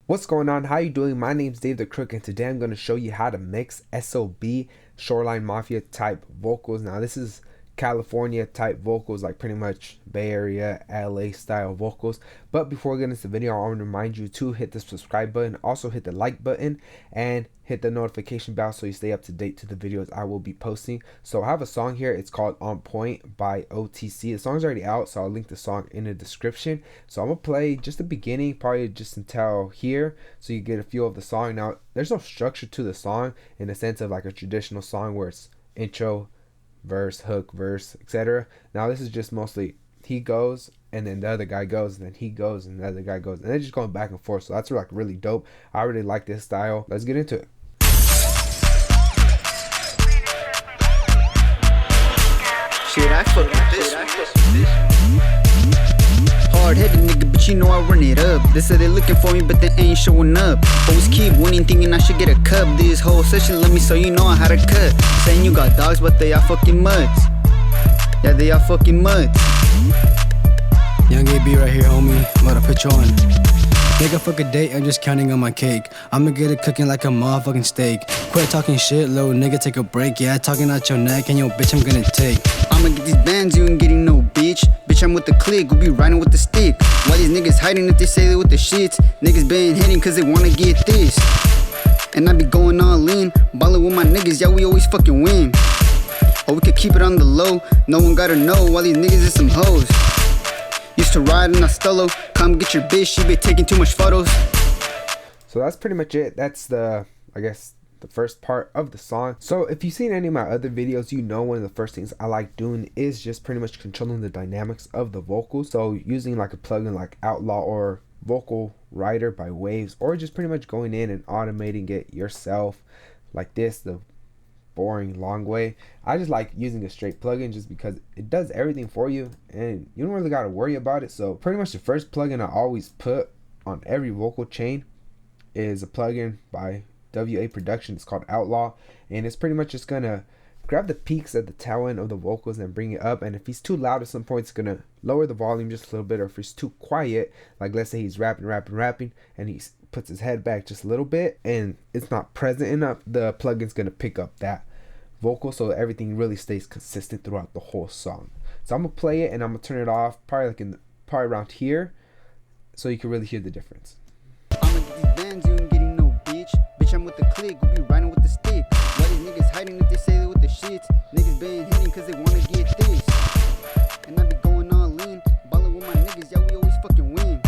What's going on? How you doing? My name's David the Crook, and today I'm going to show you how to mix SOB, Shoreline Mafia type vocals. Now this is California type vocals, like pretty much Bay Area, LA style vocals. But before we get into the video, I want to remind you to hit the subscribe button, also hit the like button, and hit the notification bell so you stay up to date to the videos I will be posting. So I have a song here. It's called On Point by OTC. The song's already out, so I'll link the song in the description. So I'm gonna play just the beginning, probably just until here, so you get a feel of the song. Now there's no structure to the song in the sense of like a traditional song where it's intro, verse, hook, verse, etc. Now this is just mostly he goes and then the other guy goes and then he goes and the other guy goes, and they're just going back and forth. So that's like really dope. I really like this style. Let's get into it. Shit, I fuck with this. Hard-headed nigga, but you know I run it up. They said they looking for me, but they ain't showing up. Always keep winning, thinking I should get a cup. This whole session let me so you know how to cut. Saying you got dogs, but they are fucking mutts. Yeah, they are fucking mutts. Young AB right here, homie. I'm about to put you on. Nigga, fuck a date, I'm just counting on my cake. I'ma get it cooking like a motherfucking steak. Quit talking shit, little nigga, take a break. Yeah, talking out your neck, and yo, bitch, I'm gonna take. I'ma get these bands, you ain't getting no bitch. Bitch, I'm with the clique, we be riding with the stick. Why these niggas hiding if they say they with the shits? Niggas been hitting cause they wanna get this. And I be going all in, ballin' with my niggas, yeah, we always fucking win. Or we could keep it on the low, no one gotta know why these niggas is some hoes. Used to ride in a stolo, come get your bitch, she be taking too much photos. So that's pretty much it. That's the, I guess, the first part of the song. So if you've seen any of my other videos, you know one of the first things I like doing is just pretty much controlling the dynamics of the vocals. So using like a plugin like Outlaw or Vocal Writer by Waves, or just pretty much going in and automating it yourself like this, the boring long way. I just like using a straight plugin just because it does everything for you and you don't really got to worry about it. So pretty much the first plugin I always put on every vocal chain is a plugin by WA Production. It's called Outlaw, and it's pretty much just gonna grab the peaks at the tail end of the vocals and bring it up. And if he's too loud at some point, it's gonna lower the volume just a little bit. Or if he's too quiet, like let's say he's rapping and he puts his head back just a little bit and it's not present enough, the plugin's gonna pick up that vocal, so everything really stays consistent throughout the whole song. So I'm gonna play it and I'm gonna turn it off probably like probably around here, so you can really hear the difference. I'ma get these bands, you ain't getting no bitch. Bitch, I'm with the clique, we be riding with the stick. Why these niggas hiding if they say they with the shits? Niggas been hitting cause they wanna get this. And I be going all in, ballin' with my niggas, yeah, we always fucking win.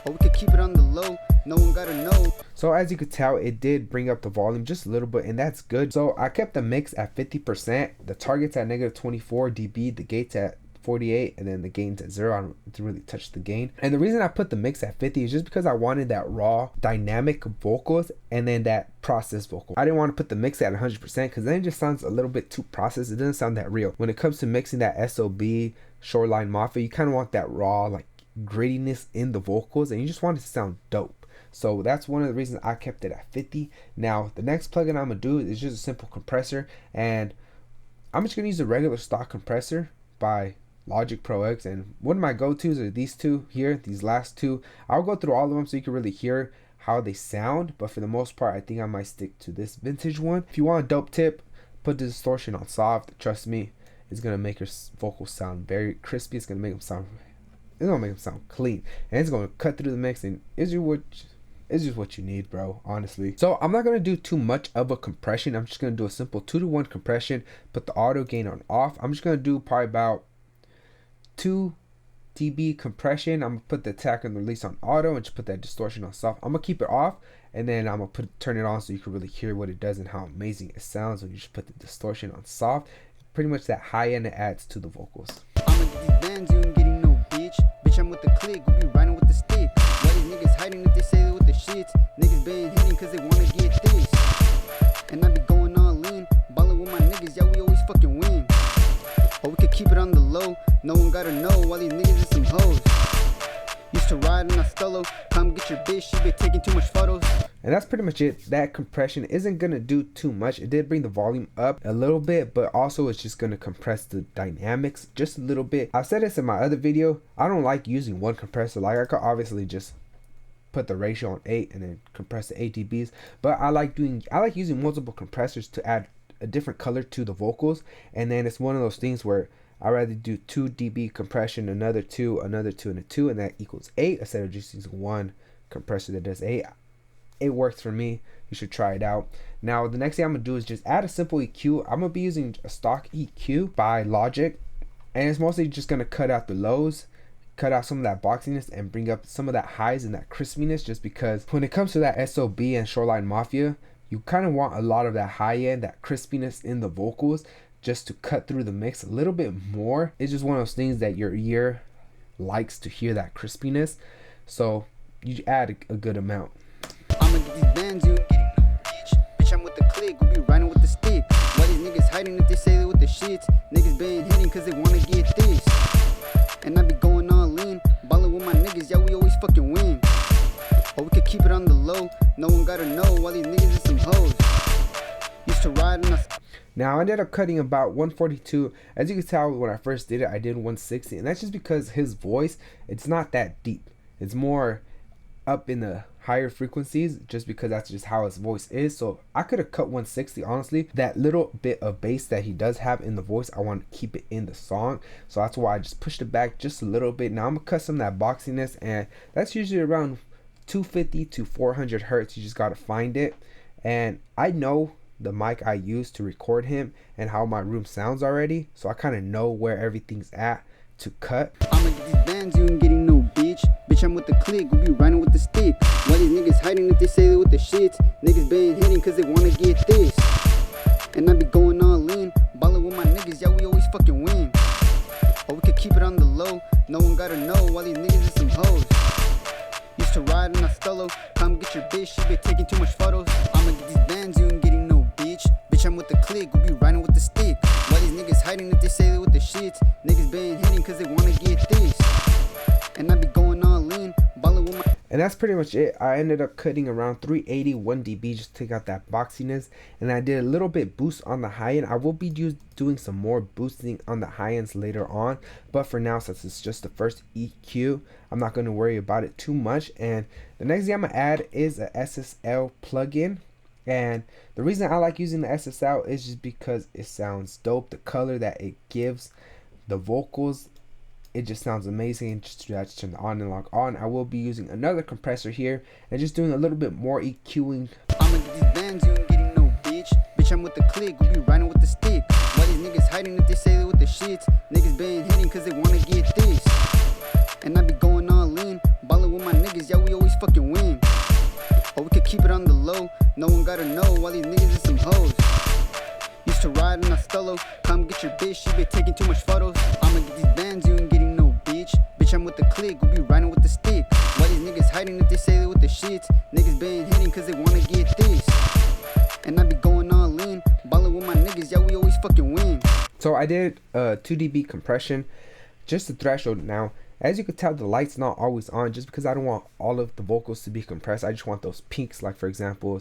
Or we could keep it on the low, no one gotta know. So as you could tell, it did bring up the volume just a little bit, and that's good. So I kept the mix at 50%, the target's at -24 dB, the gate's at 48, and then the gain's at 0. I don't really touch the gain. And the reason I put the mix at 50 is just because I wanted that raw dynamic vocals and then that processed vocal. I didn't want to put the mix at 100% because then it just sounds a little bit too processed. It doesn't sound that real. When it comes to mixing that SOB, Shoreline Mafia, you kind of want that raw like grittiness in the vocals, and you just want it to sound dope. So that's one of the reasons I kept it at 50. Now the next plugin I'm gonna do is just a simple compressor, and I'm just gonna use a regular stock compressor by Logic Pro X. And one of my go-tos are these two here, these last two. I'll go through all of them so you can really hear how they sound, but for the most part I think I might stick to this vintage one. If you want a dope tip, put the distortion on soft. Trust me, it's gonna make your vocals sound very crispy. It's gonna make them sound clean, and it's gonna cut through the mix, and it's just what you need, bro, honestly. So I'm not gonna do too much of a compression. I'm just gonna do a simple 2-to-1 compression, put the auto gain on off. I'm just gonna do probably about 2 dB compression. I'm gonna put the attack and release on auto and just put that distortion on soft. I'm gonna keep it off, and then I'm gonna turn it on so you can really hear what it does and how amazing it sounds when you just put the distortion on soft. Pretty much that high end it adds to the vocals. I'ma get these bands, you ain't getting no bitch. Bitch, I'm with the clique, we be riding with the stick. Why these niggas hiding if they say they with the shits? Niggas been hitting cause they wanna get this. And I be going all in, ballin' with my niggas, yeah, we always fucking win. Or we could keep it on the low, no one gotta know why these niggas is some hoes. Used to ride in a stolo, come get your bitch, she be taking too much photos. And that's pretty much it. That compression isn't gonna do too much. It did bring the volume up a little bit, but also it's just gonna compress the dynamics just a little bit. I've said this in my other video, I don't like using one compressor. Like I could obviously just put the ratio on 8 and then compress the 8 dBs. But I like using multiple compressors to add a different color to the vocals. And then it's one of those things where I rather do 2 dB compression, another 2, another 2, and a 2, and that equals 8 instead of just using one compressor that does 8. It works for me. You should try it out. Now the next thing I'm gonna do is just add a simple EQ. I'm gonna be using a stock EQ by Logic, and it's mostly just gonna cut out the lows, cut out some of that boxiness, and bring up some of that highs and that crispiness, just because when it comes to that SOB and Shoreline Mafia, you kind of want a lot of that high end, that crispiness in the vocals, just to cut through the mix a little bit more. It's just one of those things that your ear likes to hear, that crispiness, so you add a good amount. I'ma get these bands, you ain't getting no bitch. Bitch, I'm with the click, we be riding with the stick. Why these niggas hiding if they say they with the shits? Niggas been hitting cause they wanna get this. And I be going all in, ballin' with my niggas, yeah, we always fucking win. Or we could keep it on the low, no one gotta know why these niggas is some hoes. Used to ride and Now I ended up cutting about 142. As you can tell, when I first did it, I did 160, and that's just because his voice, it's not that deep. It's more up in the higher frequencies, just because that's just how his voice is. So I could have cut 160, honestly. That little bit of bass that he does have in the voice, I want to keep it in the song, so that's why I just pushed it back just a little bit. Now I'm gonna cut some of that boxiness, and that's usually around 250 to 400 hertz. You just gotta find it. And I know the mic I use to record him and how my room sounds already, so I kind of know where everything's at to cut. I'ma get these bands, you ain't getting no bitch. Bitch, I'm with the click, we be riding with the stick. Why these niggas hiding if they say they with the shits? Niggas been hitting cause they wanna get this. And I be going all in, ballin' with my niggas, yeah, we always fucking win. Or we could keep it on the low, no one gotta know why these niggas is some hoes. Used to ride in a stolo, come get your bitch, she been taking too much photos. I'ma get these bands, you ain't getting no bitch. Bitch, I'm with the click, we be riding with the stick. Why these niggas hiding if they say they with the shits? Niggas been hitting cause they wanna get this. And I be going all in, ballin' with my... And that's pretty much it. I ended up cutting around 380, 1 dB, just to take out that boxiness. And I did a little bit boost on the high end. I will be doing some more boosting on the high ends later on. But for now, since it's just the first EQ, I'm not going to worry about it too much. And the next thing I'm going to add is a SSL plugin. And the reason I like using the SSL is just because it sounds dope. The color that it gives the vocals, it just sounds amazing. Just turn the on and lock on. I will be using another compressor here and just doing a little bit more EQing. I'ma get these bands, you ain't getting no bitch. Bitch, I'm with the click, we be riding with the stick. Why these niggas hiding if they say they with the shits? Niggas been hitting cause they wanna get this. And I be going all in, ballin' with my niggas, yeah, we always fucking win. Or we could keep it on the low, no one gotta know why these niggas is some hoes. Used to ride in a stolo, come get your bitch, she been taking too much photos. I'ma get these bands, you ain't getting no bitch. Bitch, I'm with the click, we be riding with the stick. Why these niggas hiding if they say they with the shits? Niggas been hitting cause they wanna get this. And I be going all in, ballin' with my niggas, yeah, we always fucking win. So I did 2 dB compression, just the threshold. Now as you can tell, the light's not always on, just because I don't want all of the vocals to be compressed. I just want those peaks. Like for example,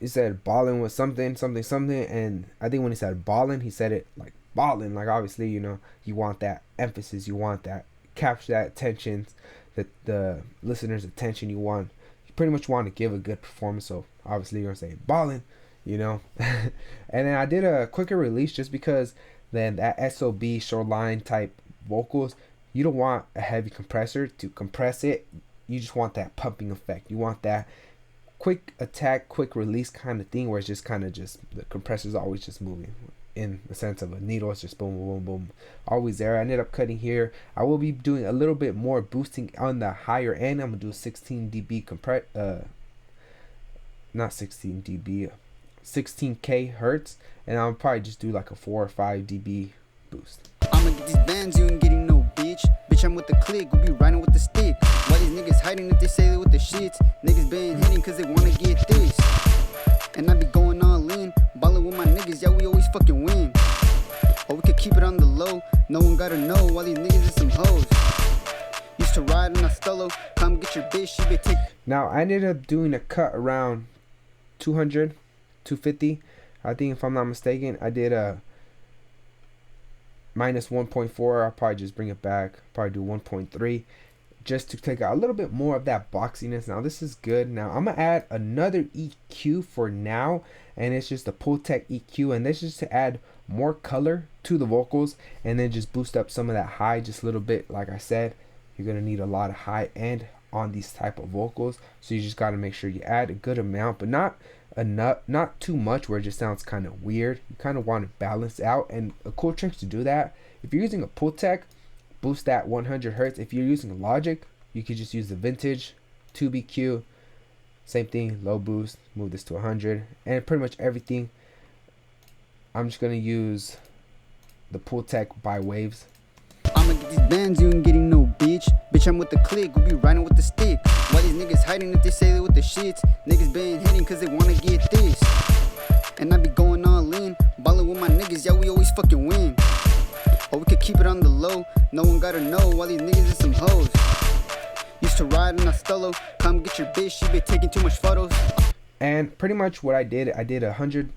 he said ballin' with something, and I think when he said ballin', he said it like ballin'. Like obviously, you know, you want that emphasis, you want that capture that attention, the listener's attention. You pretty much want to give a good performance. So obviously you're gonna say ballin', you know. And then I did a quicker release just because then that SOB Shoreline type vocals, you don't want a heavy compressor to compress it. You just want that pumping effect. You want that quick attack, quick release kind of thing, where it's just kind of just the compressor's always just moving in the sense of a needle. It's just boom, boom, boom, always there. I ended up cutting here. I will be doing a little bit more boosting on the higher end. I'm gonna do 16 dB not 16 dB, 16k hertz, and I'll probably just do like a 4 or 5 dB boost. I'ma get these bands, you ain't getting no bitch. Bitch, I'm with the click, we be riding with the stick. Why these niggas hiding if they say they with the shits? Niggas been hitting cause they wanna get this. And I be going all in, ballin' with my niggas, yeah, we always fucking win. Or we could keep it on the low, no one gotta know why these niggas is some hoes. Used to ride in a stolo, come get your bitch, she been taking. Now I ended up doing a cut around 200, 250. I think if I'm not mistaken, I did a minus 1.4. I'll probably just bring it back, probably do 1.3, just to take out a little bit more of that boxiness. Now this is good. Now I'm gonna add another EQ for now, and it's just a Pultec EQ, and this is to add more color to the vocals and then just boost up some of that high just a little bit. Like I said, you're gonna need a lot of high end on these type of vocals, so you just got to make sure you add a good amount, but not enough, not too much where it just sounds kind of weird. You kind of want to balance out, and a cool trick to do that, if you're using a Pultec, boost that 100 hertz. If you're using a Logic, you could just use the vintage tube EQ, same thing, low boost, move this to 100, and pretty much everything. I'm just gonna use the Pultec by waves. I'ma get these bands, you ain't getting no bitch. Bitch, I'm with the click, we be riding with the stick. Why these niggas hiding if they say they with the shits? Niggas been hitting cause they wanna get this. And I be going all in, ballin' with my niggas, yeah, we always fucking win. Or we could keep it on the low, no one gotta know why these niggas is some hoes. Used to ride in a stolo, come get your bitch, she been taking too much photos. And pretty much what I did 100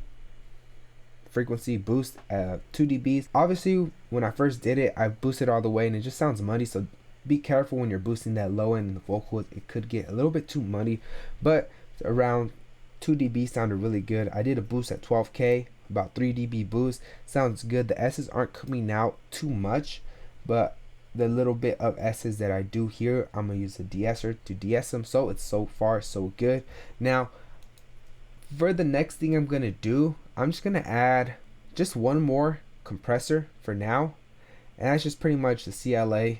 frequency boost, 2 dBs. Obviously when I first did it, I boosted all the way and it just sounds muddy, so be careful when you're boosting that low end in the vocals. It could get a little bit too muddy, but around 2 dB sounded really good. I did a boost at 12K, about 3 dB boost, sounds good. The S's aren't coming out too much, but the little bit of S's that I do here, I'm gonna use a de-esser to de-ess them, so it's so far so good. Now for the next thing I'm gonna do, I'm just gonna add just one more compressor for now, and that's just pretty much the CLA,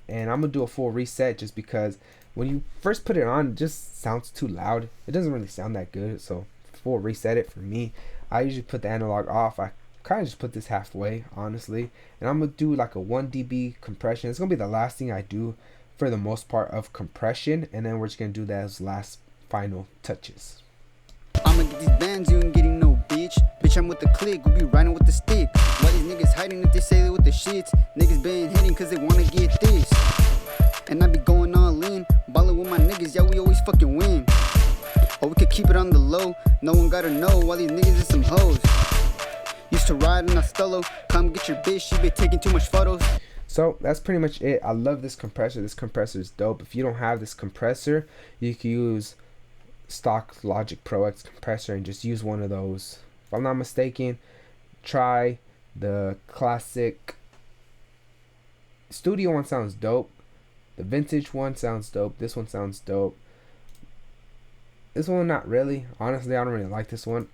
and I'm gonna do a full reset just because when you first put it on, it just sounds too loud. It doesn't really sound that good, so full reset it for me. I usually put the analog off. I kind of just put this halfway, honestly, and I'm gonna do like a 1 dB compression. It's gonna be the last thing I do for the most part of compression, and then we're just gonna do that as last final touches. I'ma get these bands, you ain't getting no bitch. Bitch, I'm with the click, we be riding with the stick. Why these niggas hiding if they say they with the shits? Niggas been hitting cause they wanna get this. And I be going all in, ballin' with my niggas, yeah, we always fucking win. Or we could keep it on the low, no one gotta know why these niggas is some hoes. Used to ride in a stolo, come get your bitch, she been taking too much photos. So that's pretty much it. I love this compressor. This compressor is dope. If you don't have this compressor, you can use stock Logic Pro X compressor and just use one of those. If I'm not mistaken, try the classic studio one, sounds dope. The vintage one sounds dope. This one sounds dope. This one not really. Honestly, I don't really like this one.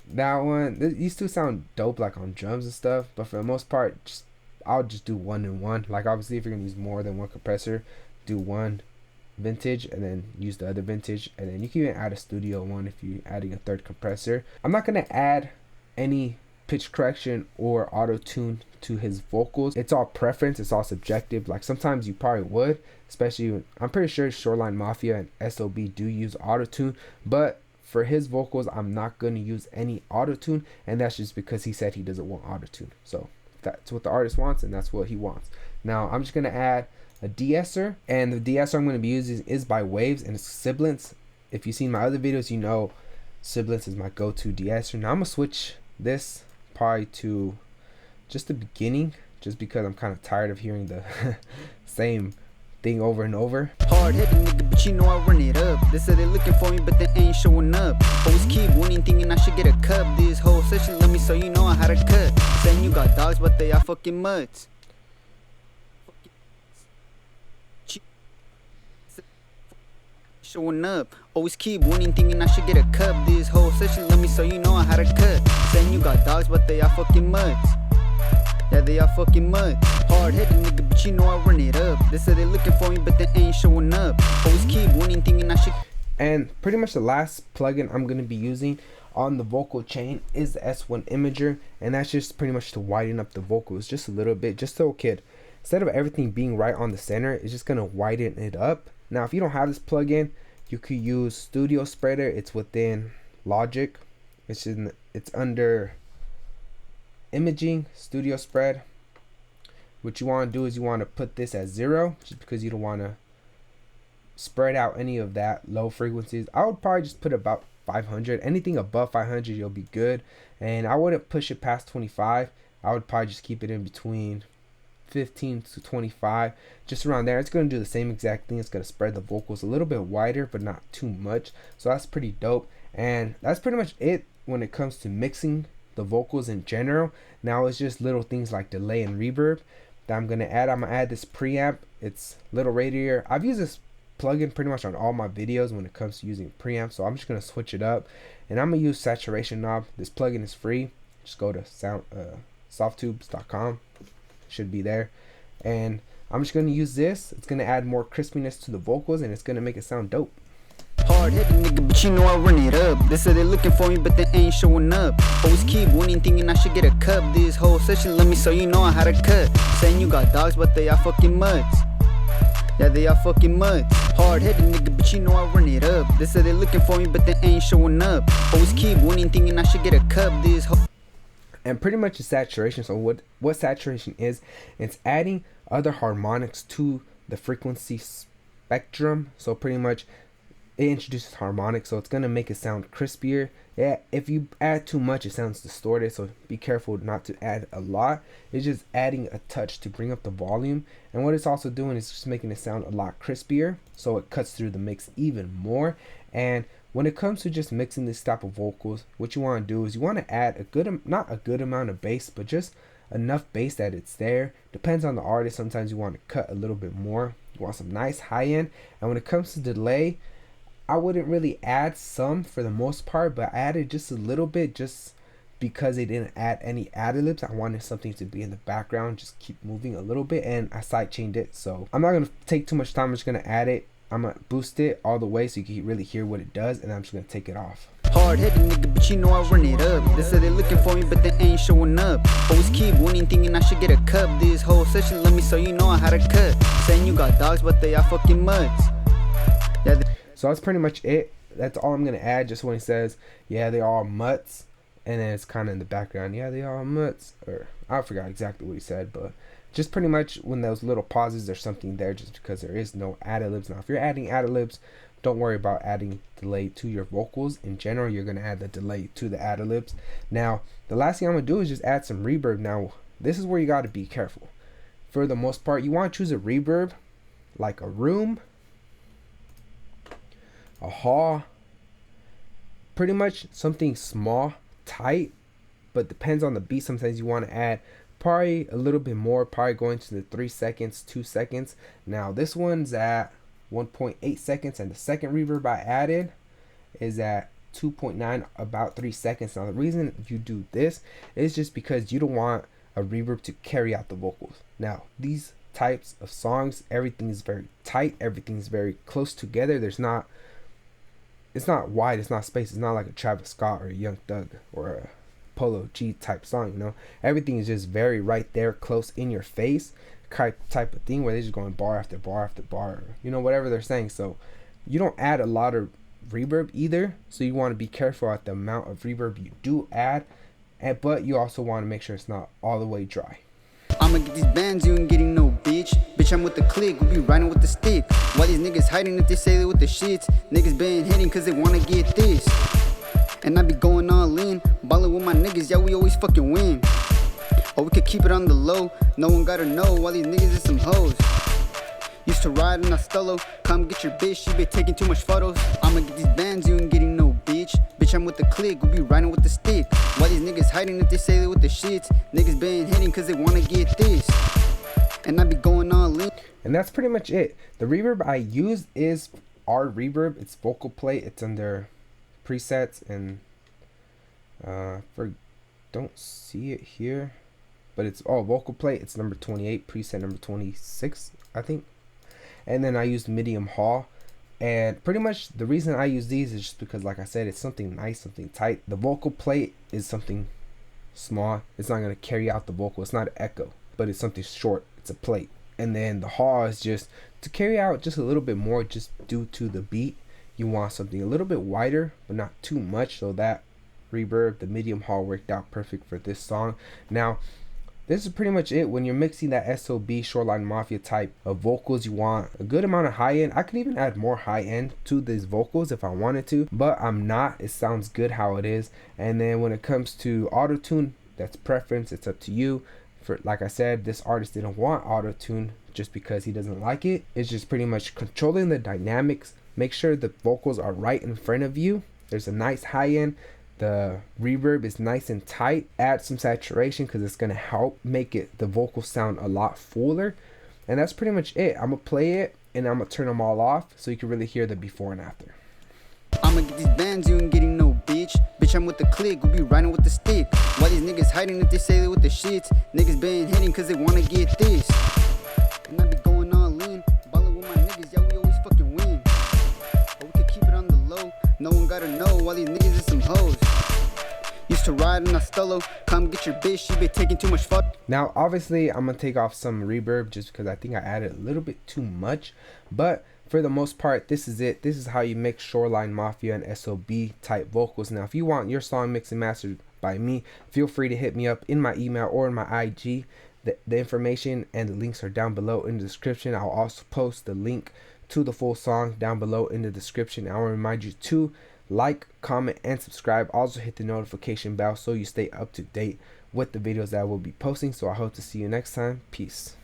That one, these two sound dope like on drums and stuff, but for the most part, I'll just do one and one. Like obviously if you're gonna use more than one compressor, do one vintage and then use the other vintage, and then you can even add a studio one if you're adding a third compressor. I'm not gonna add any pitch correction or auto tune to his vocals. It's all preference, it's all subjective. Like sometimes you probably would, especially when, I'm pretty sure Shoreline Mafia and SOB do use auto tune, but for his vocals I'm not gonna use any auto tune, and that's just because he said he doesn't want auto tune. So that's what the artist wants and that's what he wants. Now I'm just gonna add a de-esser, and the de-esser I'm going to be using is by Waves, and it's Sibilance. If you've seen my other videos, you know Sibilance is my go-to de-esser. Now I'm going to switch this probably to just the beginning, just because I'm kind of tired of hearing the same thing over and over. Hard-headed nigga, but you know I run it up. They said they looking for me, but they ain't showing up. Always keep winning, thinking I should get a cup. This whole session love me, so you know I had a cut. Saying you got dogs, but they are fucking mutts. Showing up, always keep winning, thinking I should get a cup. This whole session love me, so you know I had a cut. Saying you got dogs, but they are fucking mutts. Yeah, they are fucking mutts. Hard-headed nigga, but you know I run it up. They said they looking for me, but they ain't showing up. Always keep winning, thinking I should. And pretty much the last plugin I'm going to be using on the vocal chain is the S1 Imager, and that's just pretty much to widen up the vocals just a little bit, just so kid, instead of everything being right on the center, it's just going to widen it up. Now if you don't have this plugin, you could use Studio Spreader. It's within Logic. It's under Imaging, Studio Spread. What you want to do is you want to put this at 0, just because you don't want to spread out any of that low frequencies. I would probably just put about 500. Anything above 500 you'll be good, and I wouldn't push it past 25. I would probably just keep it in between 15 to 25, just around there. It's going to do the same exact thing. It's going to spread the vocals a little bit wider, but not too much. So that's pretty dope. And that's pretty much it when it comes to mixing the vocals in general. Now it's just little things like delay and reverb that I'm going to add. I'm going to add this preamp. It's Little Radiator. I've used this plugin pretty much on all my videos when it comes to using preamp, so I'm just going to switch it up. And I'm going to use saturation knob. This plugin is free. Just go to softtubes.com. Should be there. And I'm just going to use this. It's going to add more crispiness to the vocals, and it's going to make it sound dope. Hard-headed nigga, but you know I run it up. They say they looking for me, but they ain't showing up. Always keep winning, thinking I should get a cup. This whole session let me so you know how to cut. Saying you got dogs, but they are fucking mutts. Yeah, they are fucking mutts. Hard-headed nigga, but you know I run it up. They say they looking for me, but they ain't showing up. Always keep winning, thinking I should get a cup. This whole and pretty much it's saturation. So what saturation is, it's adding other harmonics to the frequency spectrum. So pretty much it introduces harmonics, so it's gonna make it sound crispier. Yeah, if you add too much, it sounds distorted, so be careful not to add a lot. It's just adding a touch to bring up the volume, and what it's also doing is just making it sound a lot crispier, so it cuts through the mix even more. And when it comes to just mixing this type of vocals, what you want to do is you want to add a good, not a good amount of bass, but just enough bass that it's there. Depends on the artist. Sometimes you want to cut a little bit more. You want some nice high end. And when it comes to delay, I wouldn't really add some for the most part, but I added just a little bit just because they didn't add any ad-libs. I wanted something to be in the background, just keep moving a little bit, and I sidechained it. So I'm not going to take too much time. I'm just going to add it. I'm going to boost it all the way so you can really hear what it does, and I'm just going to take it off. hard-headed nigga, but you know I run it up. They say they looking for me, but they ain't showing up. Always keep winning, thinking I should get a cup. This whole session let me so you know how to cut. Saying you got dogs, but they are fucking mutts. Yeah, so that's pretty much it. That's all I'm going to add, just when he says, yeah, they are mutts. And then it's kind of in the background, yeah, they are mutts. Or I forgot exactly what he said, but just pretty much when those little pauses, there's something there just because there is no ad-libs. Now, if you're adding ad-libs, don't worry about adding delay to your vocals. In general, you're going to add the delay to the ad-libs. Now, the last thing I'm going to do is just add some reverb. Now, this is where you got to be careful. For the most part, you want to choose a reverb like a room, a hall, pretty much something small, tight, but depends on the beat. Sometimes you want to add probably a little bit more, probably going to the 3 seconds, 2 seconds. Now this one's at 1.8 seconds, and the second reverb I added is at 2.9, about 3 seconds. Now the reason you do this is just because you don't want a reverb to carry out the vocals. Now these types of songs, everything is very tight, everything is very close together. It's not wide, it's not space. It's not like a Travis Scott or a Young Thug or a Polo G type song, you know. Everything is just very right there, close in your face type of thing, where they're just going bar after bar after bar, or, you know, whatever they're saying. So you don't add a lot of reverb either, so you want to be careful at the amount of reverb you do add, but you also want to make sure it's not all the way dry. I'ma get these bands, you ain't getting no bitch. Bitch, I'm with the click, we be riding with the stick. Why these niggas hiding if they say they with the shits? Niggas been hitting cause they wanna get this. And I be going all in, ballin' with my niggas, yeah, we always fucking win. Or we could keep it on the low, no one gotta know why these niggas is some hoes. Used to ride in a stolo, come get your bitch, she been taking too much photos. I'ma get these bands, you ain't getting no bitch. Bitch, I'm with the click, we be riding with the stick. Why these niggas hiding if they say they with the shits? Niggas been hitting cause they wanna get this. And I be going all in. And that's pretty much it. The reverb I use is Reverb. It's vocal plate. It's under presets, and don't see it here, but it's vocal plate. It's number 28, preset number 26, I think. And then I used medium hall, and pretty much the reason I use these is just because, like I said, it's something nice, something tight. The vocal plate is something small. It's not going to carry out the vocal. It's not an echo, but it's something short. It's a plate. And then the hall is just to carry out just a little bit more, just due to the beat. You want something a little bit wider, but not too much. So that reverb, the medium hall, worked out perfect for this song. Now, this is pretty much it. When you're mixing that SOB, Shoreline Mafia type of vocals, you want a good amount of high end. I could even add more high end to these vocals if I wanted to, but I'm not. It sounds good how it is. And then when it comes to auto tune, that's preference. It's up to you. For like I said, this artist didn't want auto-tune just because he doesn't like it. It's just pretty much controlling the dynamics. Make sure the vocals are right in front of you. There's a nice high end. The reverb is nice and tight. Add some saturation because it's going to help make it the vocal sound a lot fuller. And that's pretty much it. I'm going to play it and I'm going to turn them all off so you can really hear the before and after. I'ma get these bands, you ain't getting no bitch. Bitch, I'm with the click, we be riding with the stick. Why these niggas hiding if they say they with the shits? Niggas been hitting cause they wanna get this. And I be going all in, ballin' with my niggas, yeah, we always fucking win. But we could keep it on the low, no one gotta know why these niggas is some hoes. Used to ride in a stolo, come get your bitch, she be taking too much fuck. Now, obviously, I'm gonna take off some reverb just because I think I added a little bit too much, but for the most part, this is it. This is how you mix Shoreline Mafia and SOB type vocals. Now, if you want your song mixed and mastered by me, feel free to hit me up in my email or in my IG. The information and the links are down below in the description. I'll also post the link to the full song down below in the description. I want to remind you to like, comment, and subscribe. Also hit the notification bell so you stay up to date with the videos that I will be posting. So I hope to see you next time. Peace.